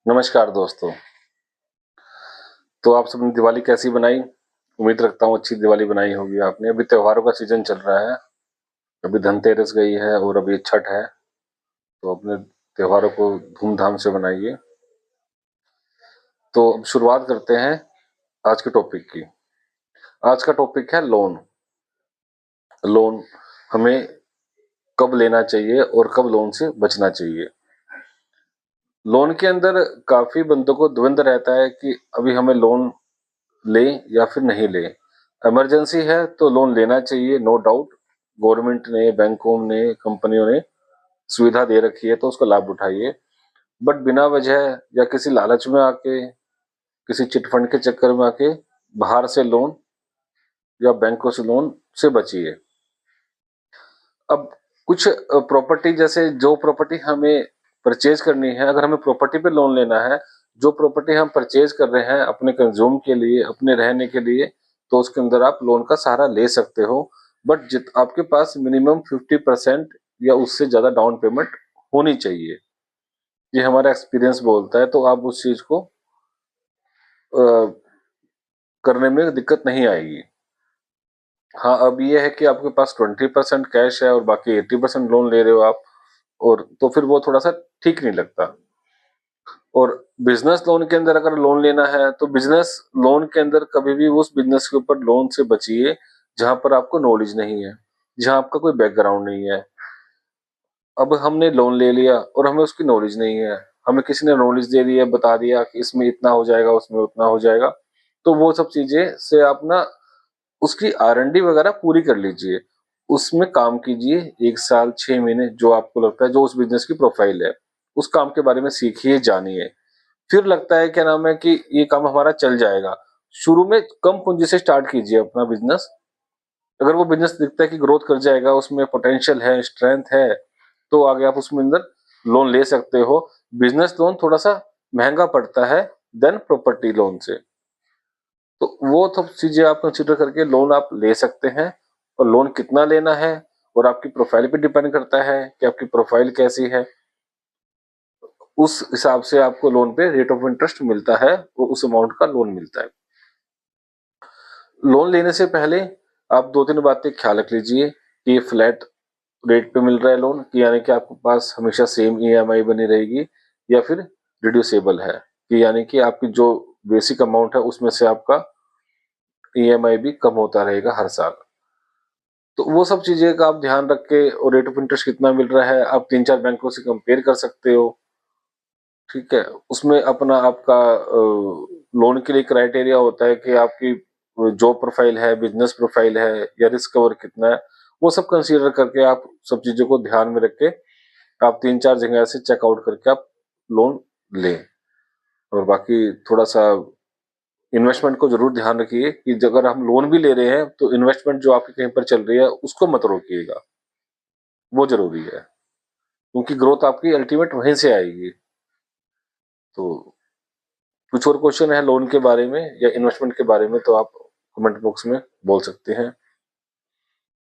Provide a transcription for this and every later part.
नमस्कार दोस्तों। तो आप सबने दिवाली कैसी बनाई? उम्मीद रखता हूँ अच्छी दिवाली बनाई होगी आपने। अभी त्योहारों का सीजन चल रहा है। अभी धनतेरस गई है और अभी छठ है, तो अपने त्योहारों को धूमधाम से बनाइए। तो अब शुरुआत करते हैं आज के टॉपिक की। आज का टॉपिक है लोन। लोन हमें कब लेना चाहिए और कब लोन से बचना चाहिए। लोन के अंदर काफी बंदों को द्वंद्व रहता है कि अभी हमें लोन लें या फिर नहीं लें। इमरजेंसी है तो लोन लेना चाहिए, नो डाउट। गवर्नमेंट ने, बैंकों ने, कंपनियों ने सुविधा दे रखी है तो उसका लाभ उठाइए। बट बिना वजह या किसी लालच में आके, किसी चिटफंड के चक्कर में आके बाहर से लोन या बैंकों से लोन से बचिए। अब कुछ प्रॉपर्टी, जैसे जो प्रॉपर्टी हमें परचेज करनी है, अगर हमें प्रॉपर्टी पे लोन लेना है, जो प्रॉपर्टी हम परचेज कर रहे हैं अपने कंज्यूम के लिए, अपने रहने के लिए, तो उसके अंदर आप लोन का सहारा ले सकते हो। बट आपके पास मिनिमम 50% या उससे ज्यादा डाउन पेमेंट होनी चाहिए। ये हमारा एक्सपीरियंस बोलता है, तो आप उस चीज को करने में दिक्कत नहीं आएगी। हाँ, अब ये है कि आपके पास 20% कैश है और बाकी 80% लोन ले रहे हो आप, और तो फिर वो थोड़ा सा ठीक नहीं लगता। और बिजनेस लोन के अंदर अगर लोन लेना है तो बिजनेस लोन के अंदर कभी भी उस बिजनेस के ऊपर लोन से बचिए जहां पर आपको नॉलेज नहीं है, जहां आपका कोई बैकग्राउंड नहीं है। अब हमने लोन ले लिया और हमें उसकी नॉलेज नहीं है, हमें किसी ने नॉलेज दे दिया, बता दिया कि इसमें इतना हो जाएगा, उसमें उतना हो जाएगा, तो वो सब चीजें से आप ना उसकी R&D वगैरह पूरी कर लीजिए। उसमें काम कीजिए 1 साल 6 महीने, जो आपको लगता है जो उस बिजनेस की प्रोफाइल है, उस काम के बारे में सीखिए, जानिए। फिर लगता है क्या नाम है कि ये काम हमारा चल जाएगा, शुरू में कम पूंजी से स्टार्ट कीजिए अपना बिजनेस। अगर वो बिजनेस दिखता है कि ग्रोथ कर जाएगा, उसमें पोटेंशियल है, स्ट्रेंथ है, तो आगे आप उसमें अंदर लोन ले सकते हो। बिजनेस लोन थोड़ा सा महंगा पड़ता है देन प्रॉपर्टी लोन से, तो वो सब चीजें आप कंसिडर करके लोन आप ले सकते हैं। और लोन कितना लेना है और आपकी प्रोफाइल पे डिपेंड करता है कि आपकी प्रोफाइल कैसी है। उस हिसाब से आपको लोन पे रेट ऑफ इंटरेस्ट मिलता है, वो उस अमाउंट का लोन मिलता है। लोन लेने से पहले आप 2-3 बातें ख्याल रख लीजिए कि ये फ्लैट रेट पे मिल रहा है लोन, कि यानी कि आपके पास हमेशा सेम EMI बनी रहेगी, या फिर रिड्यूसेबल है, कि यानी कि आपकी जो बेसिक अमाउंट है उसमें से आपका EMI भी कम होता रहेगा हर साल। तो वो सब चीजें का आप ध्यान रख के, और रेट ऑफ इंटरेस्ट कितना मिल रहा है आप 3-4 बैंकों से कंपेयर कर सकते हो। ठीक है, उसमें अपना आपका लोन के लिए क्राइटेरिया होता है कि आपकी जॉब प्रोफाइल है, बिजनेस प्रोफाइल है, या रिस्क कवर कितना है, वो सब कंसीडर करके आप सब चीजों को ध्यान में रख के आप 3-4 जगह से चेकआउट करके आप लोन लें। और बाकी थोड़ा सा इन्वेस्टमेंट को जरूर ध्यान रखिए कि अगर हम लोन भी ले रहे हैं तो इन्वेस्टमेंट जो आपकी कहीं पर चल रही है उसको मत रोकिएगा, वो जरूरी है, क्योंकि ग्रोथ आपकी अल्टीमेट वहीं से आएगी। तो कुछ और क्वेश्चन है लोन के बारे में या इन्वेस्टमेंट के बारे में तो आप कमेंट बॉक्स में बोल सकते हैं।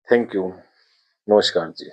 Thank you. नमस्कार जी।